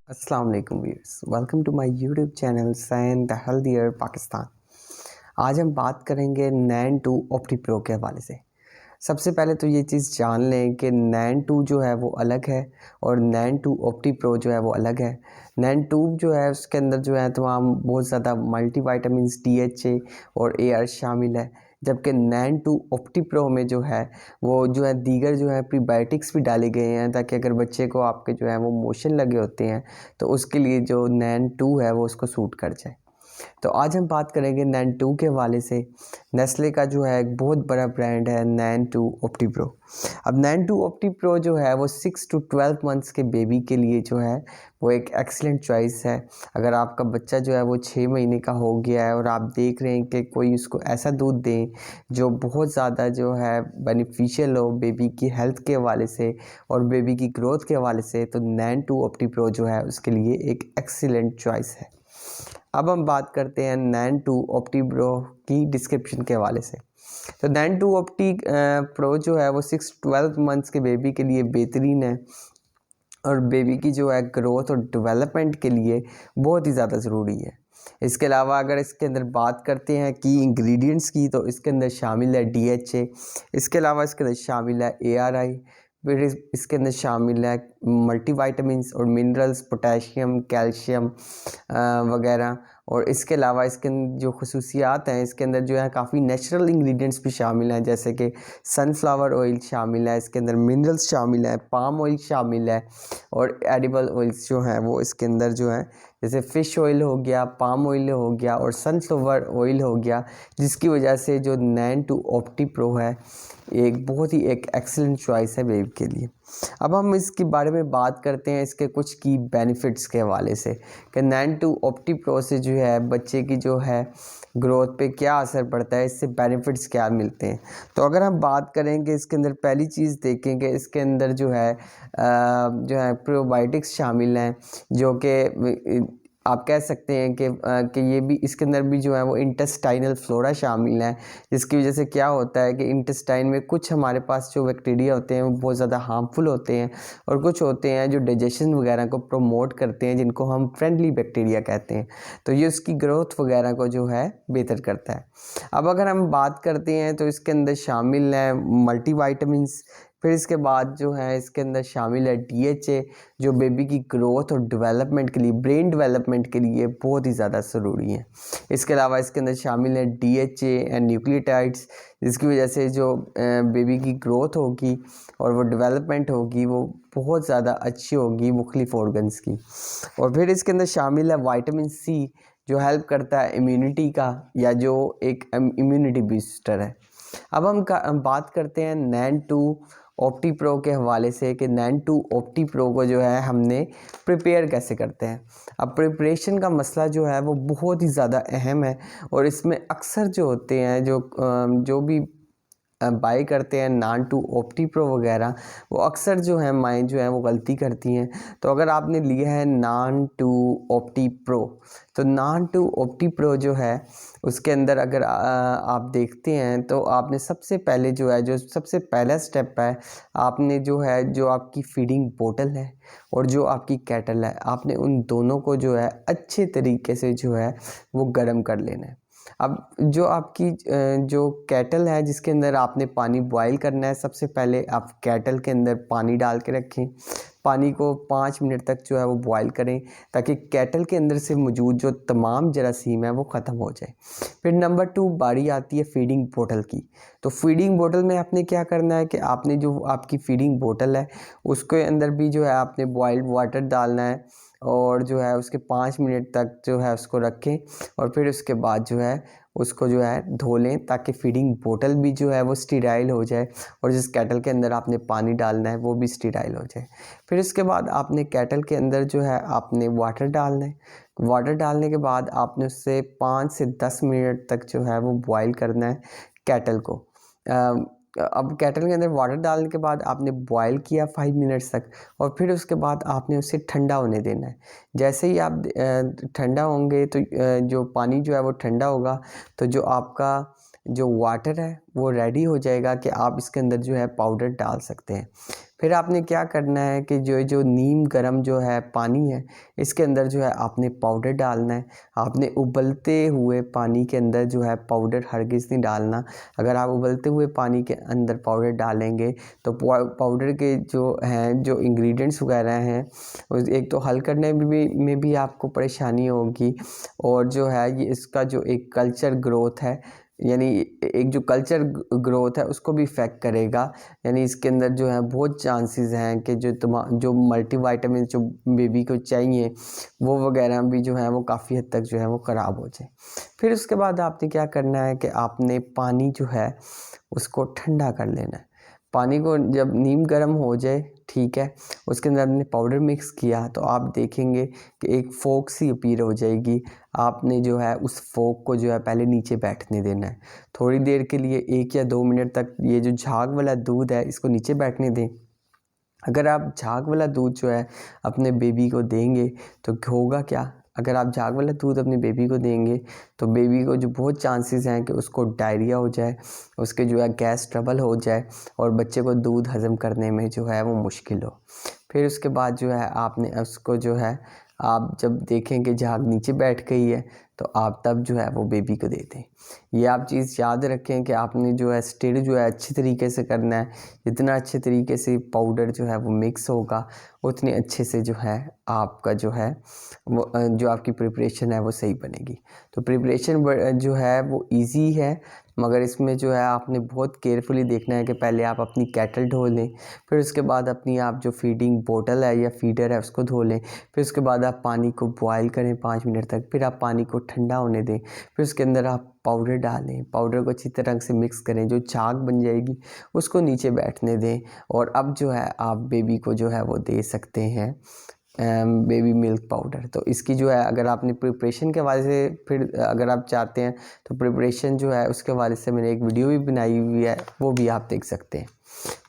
अस्सलाम वालेकुम viewers, welcome to my YouTube channel सैन द हेल्दियर पाकिस्तान। आज हम बात करेंगे नैन 2 ऑप्टी प्रो के हवाले से। सबसे पहले तो ये चीज़ जान लें कि नैन 2 जो है वो अलग है और नैन 2 ऑप्टी प्रो जो है वो अलग है। नैन 2 जो है उसके अंदर जो है तमाम बहुत ज़्यादा मल्टीविटामिन्स, DHA और AR शामिल है, जबकि नैन 2 ऑप्टी प्रो में जो है वो जो है दीगर जो है प्रीबायोटिक्स भी डाले गए हैं, ताकि अगर बच्चे को आपके जो है वो मोशन लगे होते हैं तो उसके लिए जो नैन 2 है वो उसको सूट कर जाए। तो आज हम बात करेंगे नैन 2 के हवाले से। नेस्ले का जो है एक बहुत बड़ा ब्रांड है नैन 2 ऑप्टी प्रो। अब नैन 2 ऑप्टी प्रो जो है वो 6 to 12 मंथ्स के बेबी के लिए जो है वो एक एक्सीलेंट चॉइस है। अगर आपका बच्चा जो है वो 6 महीने का हो गया है और आप देख रहे हैं कि कोई उसको ऐसा दूध दें जो बहुत ज़्यादा जो है बेनिफिशियल हो बेबी की हेल्थ के हवाले से और बेबी की ग्रोथ के हवाले से, तो नैन 2 ऑप्टी प्रो जो है उसके लिए एक एक्सीलेंट चॉइस है। अब हम बात करते हैं नैन 2 ऑप्टी प्रो की डिस्क्रिप्शन के हवाले से। तो नैन 2 ऑप्टी प्रो जो है वो 6-12 मंथ्स के बेबी के लिए बेहतरीन है और बेबी की जो है ग्रोथ और डेवलपमेंट के लिए बहुत ही ज़्यादा ज़रूरी है। इसके अलावा अगर इसके अंदर बात करते हैं की इंग्रेडिएंट्स की, तो इसके अंदर शामिल है DHA, इसके अलावा इसके अंदर शामिल है ARI, फिर इसके अंदर शामिल है मल्टीविटामिन्स और मिनरल्स, पोटेशियम, कैल्शियम वगैरह। और इसके अलावा इसके जो खसूसियात हैं इसके अंदर जो है काफ़ी नेचुरल इंग्रेडिएंट्स भी शामिल हैं, जैसे कि सनफ्लावर ऑयल शामिल है, इसके अंदर मिनरल्स शामिल है, पाम ऑयल शामिल है और एडिबल ऑयल्स जो हैं वो इसके अंदर जो है जैसे फ़िश ऑयल हो गया, पाम ऑयल हो गया और सनफ्लावर ऑयल हो गया, जिसकी वजह से जो नैन 2 ऑप्टी प्रो है एक बहुत ही एक एक्सीलेंट चॉइस है बेबी के लिए। अब हम इसके बारे में बात करते हैं इसके कुछ की बेनिफिट्स के हवाले से कि नैन 2 ऑप्टी प्रो से जो है बच्चे की जो है ग्रोथ पे क्या असर पड़ता है, इससे बेनिफिट्स क्या मिलते हैं। तो अगर हम बात करेंगे इसके अंदर पहली चीज़ देखेंगे इसके अंदर जो है प्रोबायोटिक्स शामिल हैं, जो कि आप कह सकते हैं कि ये भी इसके अंदर भी जो है वो इंटेस्टाइनल फ्लोरा शामिल है, जिसकी वजह से क्या होता है कि इंटेस्टाइन में कुछ हमारे पास जो बैक्टीरिया होते हैं वो बहुत ज़्यादा हार्मफुल होते हैं और कुछ होते हैं जो डाइजेशन वगैरह को प्रमोट करते हैं, जिनको हम फ्रेंडली बैक्टीरिया कहते हैं। तो ये उसकी ग्रोथ वगैरह को जो है बेहतर करता है। अब अगर हम बात करते हैं तो इसके अंदर शामिल है मल्टीविटामिन्स, फिर इसके बाद जो है इसके अंदर शामिल है DHA, जो बेबी की ग्रोथ और डेवलपमेंट के लिए, ब्रेन डेवलपमेंट के लिए बहुत ही ज़्यादा ज़रूरी है। इसके अलावा इसके अंदर शामिल है DHA एंड न्यूक्लियोटाइड्स, जिसकी वजह से जो बेबी की ग्रोथ होगी और वो डेवलपमेंट होगी वो बहुत ज़्यादा अच्छी होगी मुख्तलिफ ऑर्गन्स की। और फिर इसके अंदर शामिल है विटामिन C, जो हेल्प करता है इम्यूनिटी का, या जो एक इम्यूनिटी बूस्टर है। अब हम बात करते हैं नैन 2 ऑप्टी प्रो के हवाले से कि नैन 2 ऑप्टी प्रो को जो है हमने प्रिपेयर कैसे करते हैं। अब प्रिपरेशन का मसला जो है वो बहुत ही ज़्यादा अहम है और इसमें अक्सर जो होते हैं जो भी बाई करते हैं नैन 2 ऑप्टी प्रो वगैरह, वो अक्सर जो है माएँ जो हैं वो गलती करती हैं। तो अगर आपने लिया है नैन 2 ऑप्टी प्रो, तो नैन 2 ऑप्टी प्रो जो है उसके अंदर अगर आप देखते हैं तो आपने सबसे पहले जो सबसे पहला स्टेप है, आपने जो आपकी फीडिंग बोतल है और जो आपकी केटल है, आपने उन दोनों को जो है अच्छे तरीके से जो है वो गर्म कर लेना है। अब जो आपकी जो केटल है जिसके अंदर आपने पानी बॉईल करना है, सबसे पहले आप केटल के अंदर पानी डाल के रखें, पानी को 5 मिनट तक जो है वो बॉईल करें, ताकि केटल के अंदर से मौजूद जो तमाम जरासीम है वो ख़त्म हो जाए। फिर नंबर 2 बारी आती है फीडिंग बोतल की। तो फीडिंग बोतल में आपने क्या करना है कि आपने जो आपकी फीडिंग बोतल है उसके अंदर भी जो है आपने बॉइल्ड वाटर डालना है और जो है उसके 5 मिनट तक जो है उसको रखें और फिर उसके बाद जो है उसको जो है धो लें, ताकि फीडिंग बोतल भी जो है वो स्टीराइल हो जाए और जिस केटल के अंदर आपने पानी डालना है वो भी स्टीराइल हो जाए। फिर उसके बाद आपने केटल के अंदर जो है आपने वाटर डालना है। वाटर डालने के बाद आपने उससे 5 से 10 मिनट तक जो है वो बॉईल करना है केटल को। अब केटल के अंदर वाटर डालने के बाद आपने बॉईल किया 5 मिनट्स तक और फिर उसके बाद आपने उसे ठंडा होने देना है। जैसे ही आप ठंडा होंगे तो जो पानी जो है वो ठंडा होगा, तो जो आपका जो वाटर है वो रेडी हो जाएगा कि आप इसके अंदर जो है पाउडर डाल सकते हैं। फिर आपने क्या करना है कि जो नीम गर्म जो है पानी है, इसके अंदर जो है आपने पाउडर डालना है। आपने उबलते हुए पानी के अंदर जो है पाउडर हरगिज़ नहीं डालना। अगर आप उबलते हुए पानी के अंदर पाउडर डालेंगे तो पाउडर के जो इंग्रेडिएंट्स वगैरह हैं, एक तो हल करने में भी आपको परेशानी होगी, और जो है ये इसका जो एक कल्चर ग्रोथ है, यानी एक जो कल्चर ग्रोथ है उसको भी इफ़ेक्ट करेगा। यानी इसके अंदर जो है बहुत चांसेस हैं कि जो मल्टीविटामिन जो बेबी को चाहिए वो वगैरह भी जो है वो काफ़ी हद तक जो है वो ख़राब हो जाए। फिर उसके बाद आपने क्या करना है कि आपने पानी जो है उसको ठंडा कर लेना है। पानी को जब नीम गर्म हो जाए, ठीक है, उसके अंदर हमने पाउडर मिक्स किया तो आप देखेंगे कि एक फोक सी अपीयर हो जाएगी। आपने जो है उस फोक को जो है पहले नीचे बैठने देना है थोड़ी देर के लिए, 1 या 2 मिनट तक। ये जो झाग वाला दूध है इसको नीचे बैठने दें। अगर आप झाग वाला दूध जो है अपने बेबी को देंगे तो होगा क्या, अगर आप झाग वाला दूध अपने बेबी को देंगे तो बेबी को जो बहुत चांसेस हैं कि उसको डायरिया हो जाए, उसके जो है गैस ट्रबल हो जाए, और बच्चे को दूध हज़म करने में जो है वो मुश्किल हो। फिर उसके बाद जो है आपने उसको जो है, आप जब देखें कि झाग नीचे बैठ गई है तो आप तब जो है वो बेबी को दे दें। ये आप चीज़ याद रखें कि आपने जो है स्टिर जो है अच्छी तरीके से करना है। जितना अच्छे तरीके से पाउडर जो है वो मिक्स होगा उतने अच्छे से जो है आपका जो है वो जो आपकी प्रिपरेशन है वो सही बनेगी। तो प्रिपरेशन जो है वो इजी है, मगर इसमें जो है आपने बहुत केयरफुली देखना है कि पहले आप अपनी केटल धो लें, फिर उसके बाद अपनी आप जो फीडिंग बोतल है या फीडर है उसको धो लें, फिर उसके बाद आप पानी को बॉयल करें 5 मिनट तक, फिर आप पानी को ठंडा होने दें, फिर उसके अंदर आप पाउडर डालें, पाउडर को अच्छी तरह से मिक्स करें, जो झाग बन जाएगी उसको नीचे बैठने दें, और अब जो है आप बेबी को जो है वो दे सकते हैं बेबी मिल्क पाउडर। तो इसकी जो है अगर आपने प्रिपरेशन के हवाले से, फिर अगर आप चाहते हैं तो प्रिपरेशन जो है उसके हवाले से मैंने एक वीडियो भी बनाई हुई है, वो भी आप देख सकते हैं।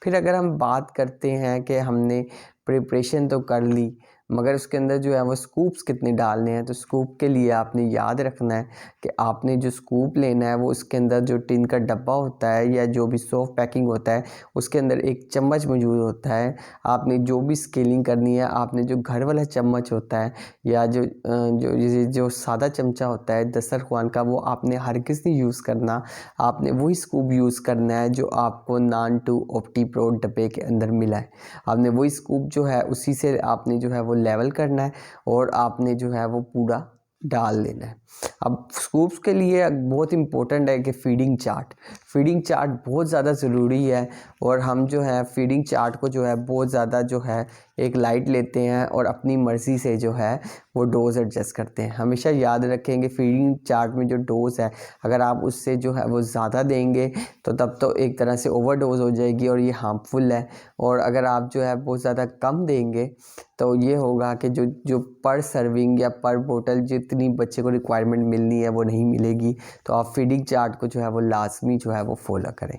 फिर अगर हम बात करते हैं कि हमने प्रिपरेशन तो कर ली, मगर उसके अंदर जो है वो स्कूप्स कितने डालने हैं, तो स्कूप के लिए आपने याद रखना है कि आपने जो स्कूप लेना है वो उसके अंदर जो टिन का डब्बा होता है या जो भी सॉफ्ट पैकिंग होता है उसके अंदर एक चम्मच मौजूद होता है। आपने जो भी स्केलिंग करनी है, आपने जो घर वाला चम्मच होता है या जो सादा चमचा होता है दस्तरख्वान का, वो आपने हरगिज़ नहीं यूज़ करना। आपने वही स्कूप यूज़ करना है जो आपको नान टू ऑप्टी प्रो डब्बे के अंदर मिला है। आपने वही स्कूप जो है उसी से आपने जो है वो लेवल करना है और आपने जो है वो पूरा डाल लेना है। अब स्कूप्स के लिए बहुत इम्पोर्टेंट है कि फीडिंग चार्ट बहुत ज़्यादा ज़रूरी है, और हम जो है फीडिंग चार्ट को जो है बहुत ज़्यादा जो है एक लाइट लेते हैं और अपनी मर्ज़ी से जो है वो डोज़ एडजस्ट करते हैं। हमेशा याद रखें कि फीडिंग चार्ट में जो डोज़ है अगर आप उससे जो है वो ज़्यादा देंगे तो तब तो एक तरह से ओवरडोज हो जाएगी और ये हार्मफुल है, और अगर आप जो है बहुत ज़्यादा कम देंगे तो ये होगा कि जो पर सर्विंग या पर बोतल जितनी बच्चे को रिक्वायरमेंट मिलनी है वो नहीं मिलेगी। तो आप फीडिंग चार्ट को जो है वो लाजमी जो है वो फॉलो करें।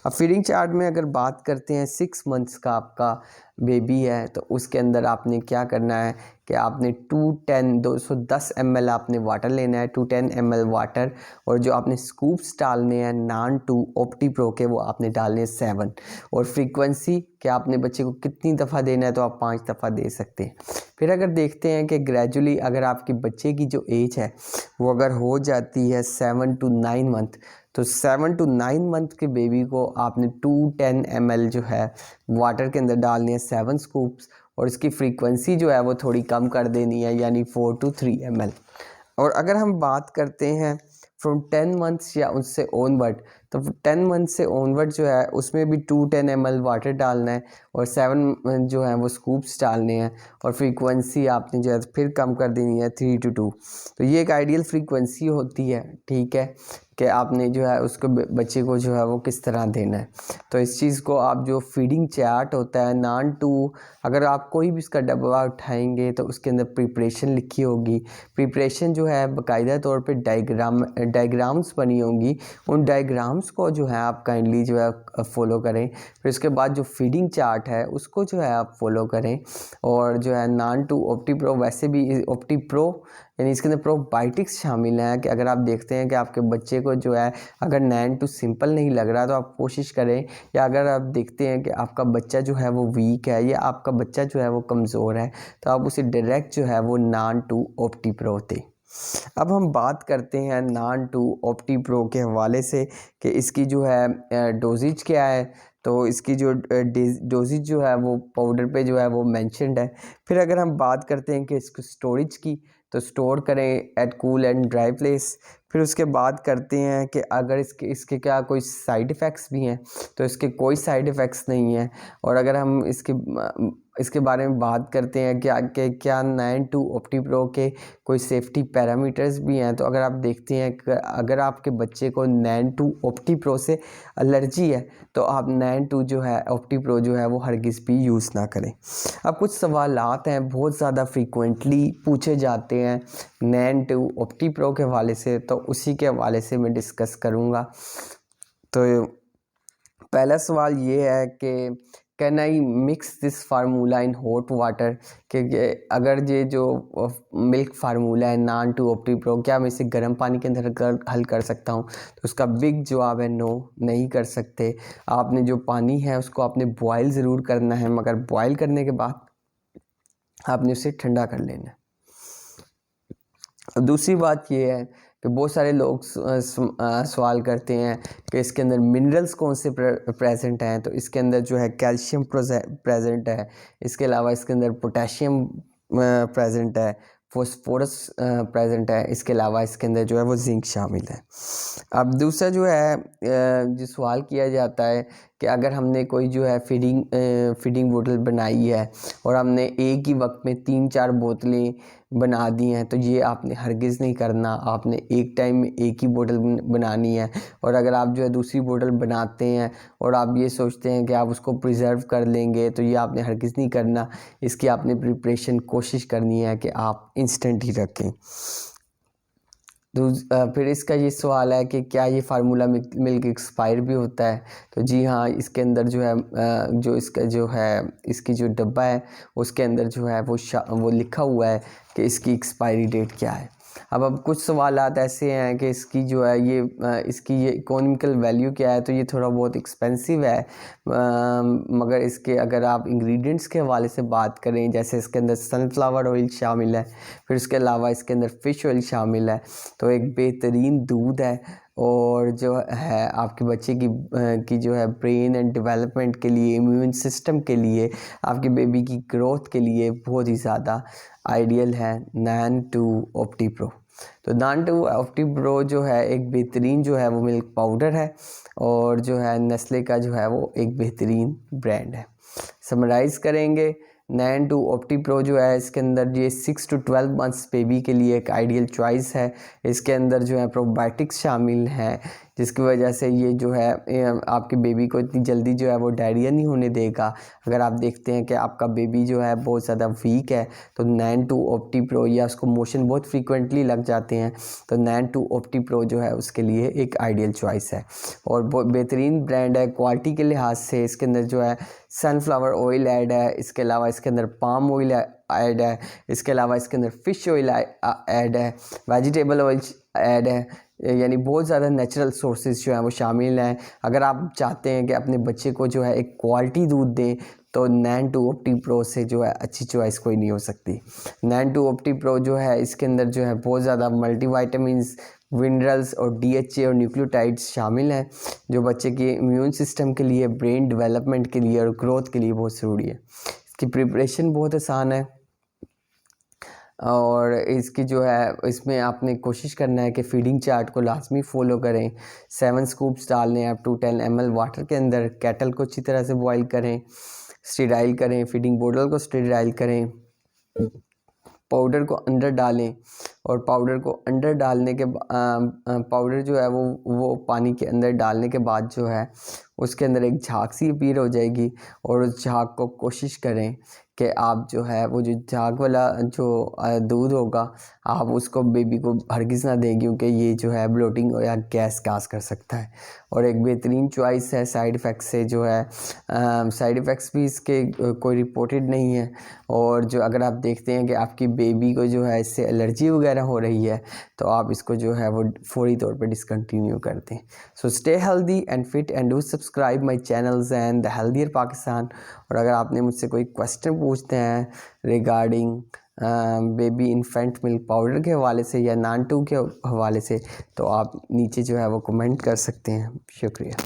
अब फीडिंग चार्ट में अगर बात करते हैं 6 मंथ्स का आपका बेबी है तो उसके अंदर आपने क्या करना है कि आपने 210 ml आपने वाटर लेना है, 210 ml वाटर, और जो आपने स्कूप्स डालने हैं नान टू ऑप्टी प्रो के वो आपने डालने हैं 7, और फ्रीक्वेंसी कि आपने बच्चे को कितनी दफ़ा देना है तो आप 5 दफ़ा दे सकते हैं। फिर अगर देखते हैं कि ग्रेजुअली अगर आपके बच्चे की जो एज है वो अगर हो जाती है 7 to 9 मंथ, तो 7 to 9 मंथ के बेबी को आपने 210 ml जो है वाटर के अंदर डालनी है 7 स्कूप्स, और इसकी फ्रीक्वेंसी जो है वो थोड़ी कम कर देनी है यानी 4 to 3 ml। और अगर हम बात करते हैं फ्रॉम 10 मंथ्स या उससे ऑनवर्ड, तो 10 मंथ से ऑनवर्ड जो है उसमें भी 210 ml वाटर डालना है और 7 जो है वो स्कूप्स डालने हैं, और फ्रीक्वेंसी आपने जो है फिर कम कर देनी है 3 to 2। तो ये एक आइडियल फ्रीक्वेंसी होती है, ठीक है, कि आपने जो है उसको बच्चे को जो है वो किस तरह देना है। तो इस चीज़ को आप जो फीडिंग चार्ट होता है नान टू, अगर आप कोई भी इसका डब्बा उठाएंगे तो उसके अंदर प्रिपरेशन लिखी होगी। प्रिपरेशन जो है बाकायदा तौर पे डायग्राम्स बनी होंगी, उन डायग्राम्स नॉर्म्स को जो है आप काइंडली जो है फॉलो करें। फिर उसके बाद जो फीडिंग चार्ट है उसको जो है आप फॉलो करें। और जो है नान टू ऑप्टी प्रो, वैसे भी ऑप्टी प्रो यानी इसके अंदर प्रोबायोटिक्स शामिल हैं कि अगर आप देखते हैं कि आपके बच्चे को जो है अगर नैन टू सिंपल नहीं लग रहा तो आप कोशिश करें, या अगर आप देखते हैं कि आपका बच्चा जो है वो वीक है या आपका बच्चा जो है वो कमज़ोर है, तो आप उसे डायरेक्ट जो है वो नान टू ऑप्टी प्रो दें। अब हम बात करते हैं नान टू ऑप्टी प्रो के हवाले से कि इसकी जो है डोजेज क्या है। तो इसकी जो डोजेज जो है वो पाउडर पे जो है वो मेंशन्ड है। फिर अगर हम बात करते हैं कि इसको स्टोरेज की, तो स्टोर करें at cool and dry place. फिर उसके बाद करते हैं कि अगर इसके क्या कोई साइड इफ़ेक्ट्स भी हैं, तो इसके कोई साइड इफ़ेक्ट्स नहीं हैं। और अगर हम इसके बारे में बात करते हैं कि क्या नाइन टू ऑप्टी प्रो के कोई सेफ्टी पैरामीटर्स भी हैं, तो अगर आप देखते हैं कि अगर आपके बच्चे को नाइन टू ऑप्टी प्रो से एलर्जी है, तो आप नाइन टू जो है ऑप्टी प्रो जो है वो हरगिज़ भी यूज़ ना करें। अब कुछ सवालात हैं बहुत ज़्यादा फ्रीक्वेंटली पूछे जाते हैं नाइन टू ऑप्टी प्रो के हवाले से, तो उसी के हवाले से मैं डिस्कस करूँगा। तो पहला सवाल ये है कि can I mix this formula in hot water, कि अगर ये जो मिल्क फार्मूला है नान टू ऑप्टी प्रो, क्या मैं इसे गर्म पानी के अंदर हल कर सकता हूँ? तो उसका बिग जवाब है नो, नहीं कर सकते। आपने जो पानी है उसको आपने बॉयल ज़रूर करना है, मगर बॉयल करने के बाद आपने उसे ठंडा कर लेना है। दूसरी बात ये है कि बहुत सारे लोग सवाल करते हैं कि इसके अंदर मिनरल्स कौन से प्रेजेंट हैं। तो इसके अंदर जो है कैल्शियम प्रेजेंट है, इसके अलावा इसके अंदर पोटेशियम प्रेजेंट है, फॉस्फोरस प्रेजेंट है, इसके अलावा इसके अंदर जो है वो जिंक शामिल है। अब दूसरा जो है जो सवाल किया जाता है कि अगर हमने कोई जो है फीडिंग बोतल बनाई है और हमने एक ही वक्त में 3-4 बोतलें बना दी हैं, तो ये आपने हरगिज़ नहीं करना। आपने एक टाइम में एक ही बोतल बनानी है। और अगर आप जो है दूसरी बोतल बनाते हैं और आप ये सोचते हैं कि आप उसको प्रिजर्व कर लेंगे, तो ये आपने हरगिज़ नहीं करना। इसकी आपने प्रिपरेशन कोशिश करनी है कि आप इंस्टेंट ही रखें। फिर इसका ये सवाल है कि क्या ये फार्मूला मिल्क एक्सपायर भी होता है? तो जी हाँ, इसके अंदर जो है जो इसका जो है इसकी जो डब्बा है उसके अंदर जो है वो लिखा हुआ है कि इसकी एक्सपायरी डेट क्या है। अब कुछ सवालात ऐसे हैं कि इसकी जो है इसकी ये इकोनॉमिकल वैल्यू क्या है। तो ये थोड़ा बहुत एक्सपेंसिव है, मगर इसके अगर आप इंग्रेडिएंट्स के हवाले से बात करें, जैसे इसके अंदर सनफ्लावर ऑयल शामिल है, फिर उसके अलावा इसके अंदर फ़िश ऑयल शामिल है, तो एक बेहतरीन दूध है। और जो है आपके बच्चे की जो है ब्रेन एंड डेवलपमेंट के लिए, इम्यून सिस्टम के लिए, आपके बेबी की ग्रोथ के लिए बहुत ही ज़्यादा आइडियल है नान टू ऑप्टी प्रो। तो नान टू ऑप्टी प्रो जो है एक बेहतरीन जो है वो मिल्क पाउडर है, और जो है नेस्ले का जो है वो एक बेहतरीन ब्रांड है। समराइज़ करेंगे, नाइन टू ऑप्टी प्रो जो है इसके अंदर ये 6 to 12 मंथ्स बेबी के लिए एक आइडियल चॉइस है। इसके अंदर जो है प्रोबायोटिक्स शामिल हैं, जिसकी वजह से ये जो है आपके बेबी को इतनी जल्दी जो है वो डायरिया नहीं होने देगा। अगर आप देखते हैं कि आपका बेबी जो है बहुत ज़्यादा वीक है, तो नाइन टू ऑप्टी प्रो, या उसको मोशन बहुत फ्रीक्वेंटली लग जाते हैं, तो नाइन टू ऑप्टी प्रो जो है उसके लिए एक आइडियल चॉइस है और बहुत बेहतरीन ब्रांड है। क्वालिटी के लिहाज से इसके अंदर जो है सनफ्लावर ऑयल ऐड है, इसके अलावा इसके अंदर पाम ऑयल ऐड है, इसके अलावा इसके अंदर फ़िश ऑयल ऐड है, वेजिटेबल ऑयल ऐड है, यानी बहुत ज़्यादा नेचुरल सोर्सेज जो हैं वो शामिल हैं। अगर आप चाहते हैं कि अपने बच्चे को जो है एक क्वालिटी दूध दें, तो नाइन टू ऑप्टी प्रो से जो है अच्छी चॉइस कोई नहीं हो सकती। नाइन टू ऑप्टी प्रो जो है इसके अंदर जो है बहुत ज़्यादा मल्टीविटामिन्स, मिनरल्स और DHA और न्यूक्लियोटाइड्स शामिल हैं, जो बच्चे के इम्यून सिस्टम के लिए, ब्रेन डेवलपमेंट के लिए और ग्रोथ के लिए बहुत ज़रूरी है। इसकी प्रिपरेशन बहुत आसान है, और इसकी जो है इसमें आपने कोशिश करना है कि फीडिंग चार्ट को लाजमी फॉलो करें। 7 स्कूप्स डालने हैं अप टू 10 ml वाटर के अंदर। केटल को अच्छी तरह से बॉईल करें, स्टेराइल करें, फीडिंग बोतल को स्टेराइल करें, पाउडर को अंदर डालें और पाउडर को अंदर डालने के पाउडर जो है वो पानी के अंदर डालने के बाद जो है उसके अंदर एक झाग सी अपीयर हो जाएगी। और उस झाग को कोशिश करें कि आप जो है वो जो झाग वाला जो दूध होगा आप उसको बेबी को हरगिज़ ना दें, क्योंकि ये जो है ब्लोटिंग या गैस काज कर सकता है। और एक बेहतरीन चॉइस है साइड इफ़ेक्ट्स से जो है, साइड इफ़ेक्ट्स भी इसके कोई रिपोर्टेड नहीं है। और जो अगर आप देखते हैं कि आपकी बेबी को जो है इससे एलर्जी वगैरह हो रही है तो आप इसको जो है वो फौरी तौर पे डिसकंटिन्यू कर दें। So stay healthy and fit and do subscribe my channels and the healthier Pakistan. और अगर आपने मुझसे कोई क्वेश्चन पूछते हैं regarding baby infant milk powder के हवाले से या नान 2 के हवाले से तो आप नीचे जो है वो कमेंट कर सकते हैं। शुक्रिया।